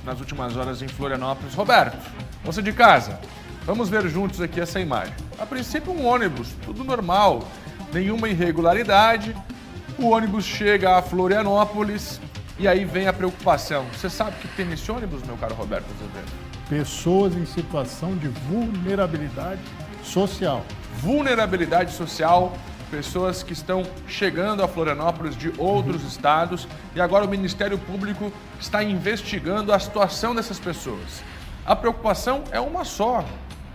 nas últimas horas em Florianópolis. Roberto, você de casa, vamos ver juntos aqui essa imagem. A princípio um ônibus, tudo normal, nenhuma irregularidade. O ônibus chega a Florianópolis e aí vem a preocupação. Você sabe o que tem nesse ônibus, meu caro Roberto Azevedo? Pessoas em situação de vulnerabilidade social. Vulnerabilidade social, pessoas que estão chegando a Florianópolis de outros estados e agora o Ministério Público está investigando a situação dessas pessoas. A preocupação é uma só.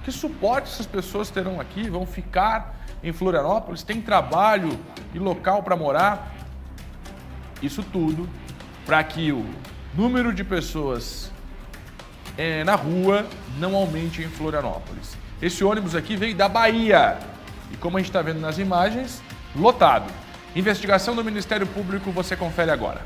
Que suporte essas pessoas terão aqui? Vão ficar em Florianópolis? Tem trabalho e local para morar? Isso tudo para que o número de pessoas na rua não aumente em Florianópolis. Esse ônibus aqui veio da Bahia e, como a gente está vendo nas imagens, lotado. Investigação do Ministério Público, você confere agora.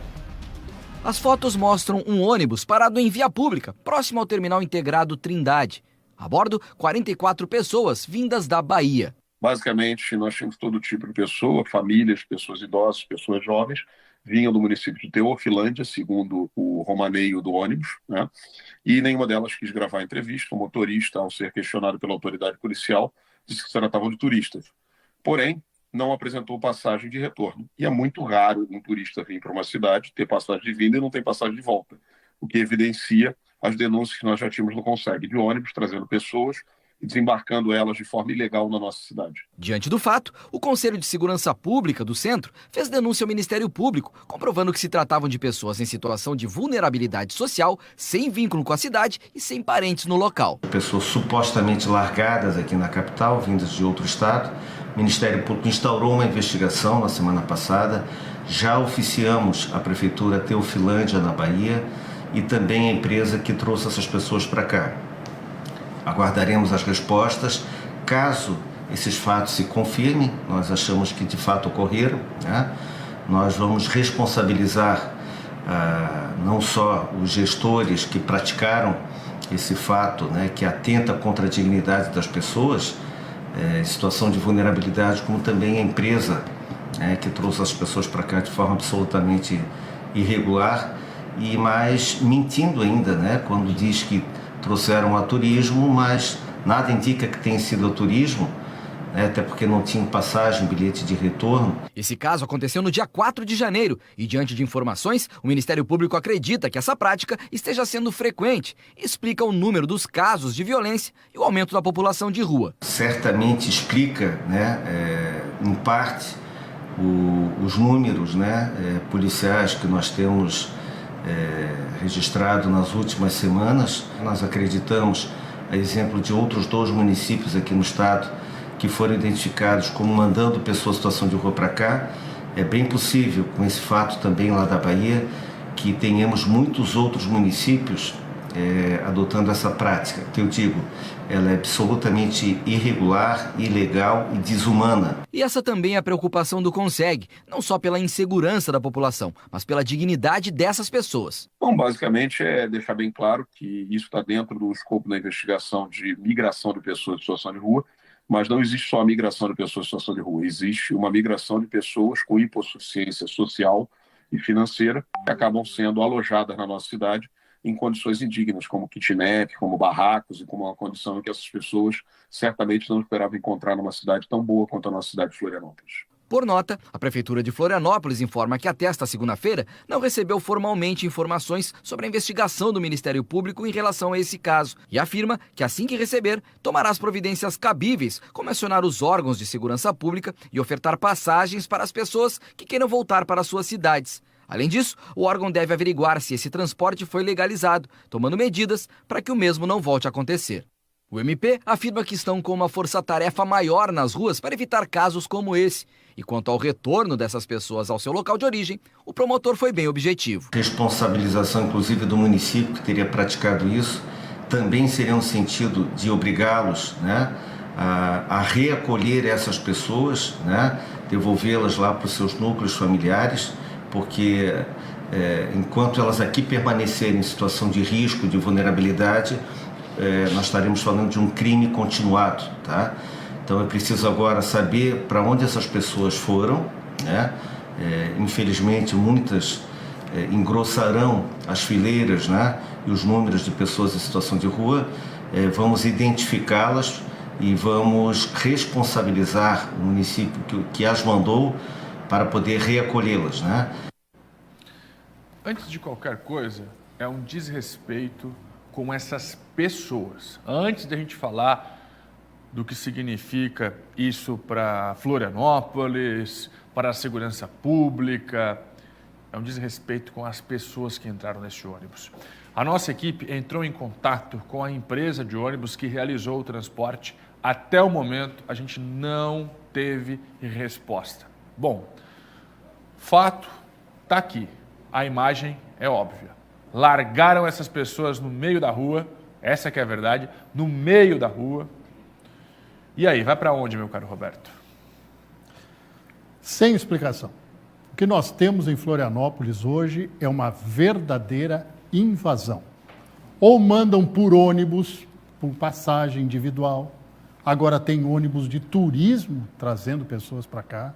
As fotos mostram um ônibus parado em via pública, próximo ao terminal integrado Trindade. A bordo, 44 pessoas vindas da Bahia. Basicamente, nós tínhamos todo tipo de pessoa, famílias, pessoas idosas, pessoas jovens, vinham do município de Teofilândia, segundo o romaneio do ônibus, né? E nenhuma delas quis gravar a entrevista. O motorista, ao ser questionado pela autoridade policial, disse que se tratavam de turistas. Porém, não apresentou passagem de retorno. E é muito raro um turista vir para uma cidade, ter passagem de vinda e não ter passagem de volta, o que evidencia as denúncias que nós já tínhamos no Conseg de ônibus, trazendo pessoas e desembarcando elas de forma ilegal na nossa cidade. Diante do fato, o Conselho de Segurança Pública do Centro fez denúncia ao Ministério Público, comprovando que se tratavam de pessoas em situação de vulnerabilidade social, sem vínculo com a cidade e sem parentes no local. Pessoas supostamente largadas aqui na capital, vindas de outro estado. O Ministério Público instaurou uma investigação na semana passada. Já oficiamos a Prefeitura Teofilândia, na Bahia, e também a empresa que trouxe essas pessoas para cá. Aguardaremos as respostas. Caso esses fatos se confirmem, nós achamos que de fato ocorreram, né? Nós vamos responsabilizar não só os gestores que praticaram esse fato, né, que atenta contra a dignidade das pessoas, em situação de vulnerabilidade, como também a empresa, que trouxe as pessoas para cá de forma absolutamente irregular e mais mentindo ainda, né, quando diz que trouxeram a turismo, mas nada indica que tenha sido a turismo, né, até porque não tinham passagem, bilhete de retorno. Esse caso aconteceu no dia 4 de janeiro e, diante de informações, o Ministério Público acredita que essa prática esteja sendo frequente e explica o número dos casos de violência e o aumento da população de rua. Certamente explica, né, em parte, os números, né, policiais que nós temos registrado nas últimas semanas. Nós acreditamos, a exemplo de outros 2 municípios aqui no estado que foram identificados como mandando pessoas em situação de rua para cá. É bem possível, com esse fato também lá da Bahia, que tenhamos muitos outros municípios adotando essa prática, que eu digo, ela é absolutamente irregular, ilegal e desumana. E essa também é a preocupação do Conseg, não só pela insegurança da população, mas pela dignidade dessas pessoas. Bom, basicamente é deixar bem claro que isso está dentro do escopo da investigação de migração de pessoas em situação de rua, mas não existe só a migração de pessoas em situação de rua, existe uma migração de pessoas com hipossuficiência social e financeira que acabam sendo alojadas na nossa cidade em condições indignas, como kitnet, como barracos, e como uma condição em que essas pessoas certamente não esperavam encontrar numa cidade tão boa quanto a nossa cidade de Florianópolis. Por nota, a Prefeitura de Florianópolis informa que até esta segunda-feira não recebeu formalmente informações sobre a investigação do Ministério Público em relação a esse caso e afirma que assim que receber, tomará as providências cabíveis, como acionar os órgãos de segurança pública e ofertar passagens para as pessoas que queiram voltar para suas cidades. Além disso, o órgão deve averiguar se esse transporte foi legalizado, tomando medidas para que o mesmo não volte a acontecer. O MP afirma que estão com uma força-tarefa maior nas ruas para evitar casos como esse. E quanto ao retorno dessas pessoas ao seu local de origem, o promotor foi bem objetivo. Responsabilização, inclusive, do município que teria praticado isso, também seria no sentido de obrigá-los, né, a reacolher essas pessoas, né, devolvê-las lá para os seus núcleos familiares, porque enquanto elas aqui permanecerem em situação de risco, de vulnerabilidade, nós estaremos falando de um crime continuado, tá? Então é preciso agora saber para onde essas pessoas foram, né? Infelizmente muitas engrossarão as fileiras, né, e os números de pessoas em situação de rua, vamos identificá-las e vamos responsabilizar o município que as mandou para poder reacolhê-las, né? Antes de qualquer coisa, é um desrespeito com essas pessoas. Antes de a gente falar do que significa isso para Florianópolis, para a segurança pública, é um desrespeito com as pessoas que entraram nesse ônibus. A nossa equipe entrou em contato com a empresa de ônibus que realizou o transporte. Até o momento, a gente não teve resposta. Bom, fato está aqui. A imagem é óbvia. Largaram essas pessoas no meio da rua, essa que é a verdade, no meio da rua. E aí, vai para onde, meu caro Roberto? Sem explicação. O que nós temos em Florianópolis hoje é uma verdadeira invasão. Ou mandam por ônibus, por passagem individual. Agora tem ônibus de turismo trazendo pessoas para cá.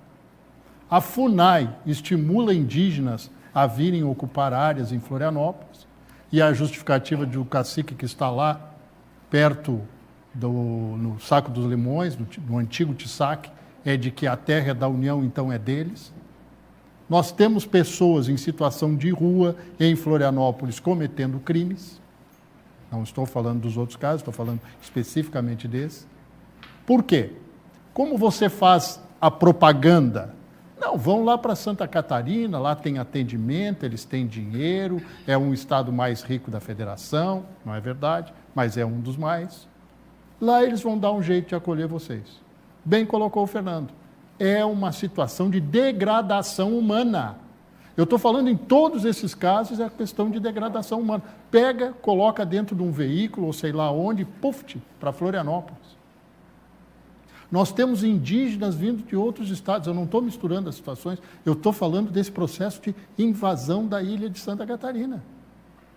A FUNAI estimula indígenas a virem ocupar áreas em Florianópolis. E a justificativa de um cacique que está lá, perto no Saco dos Limões, no antigo Tissac, é de que a terra é da União, então é deles. Nós temos pessoas em situação de rua em Florianópolis cometendo crimes. Não estou falando dos outros casos, estou falando especificamente desse. Por quê? Como você faz a propaganda? Não, vão lá para Santa Catarina, lá tem atendimento, eles têm dinheiro, é um estado mais rico da federação, não é verdade, mas é um dos mais. Lá eles vão dar um jeito de acolher vocês. Bem colocou o Fernando. É uma situação de degradação humana. Eu estou falando em todos esses casos, é a questão de degradação humana. Pega, coloca dentro de um veículo, ou sei lá onde, puf, para Florianópolis. Nós temos indígenas vindo de outros estados, eu não estou misturando as situações, eu estou falando desse processo de invasão da ilha de Santa Catarina.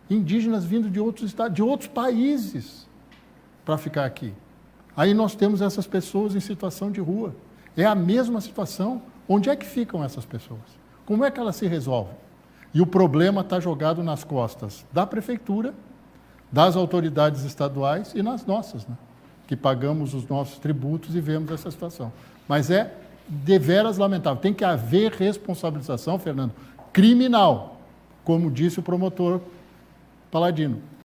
Indígenas vindo de outros estados, de outros países, para ficar aqui. Aí nós temos essas pessoas em situação de rua. É a mesma situação. Onde é que ficam essas pessoas? Como é que elas se resolvem? E o problema está jogado nas costas da prefeitura, das autoridades estaduais e nas nossas, né? Que pagamos os nossos tributos e vemos essa situação. Mas é deveras lamentável. Tem que haver responsabilização, Fernando, criminal, como disse o promotor Paladino.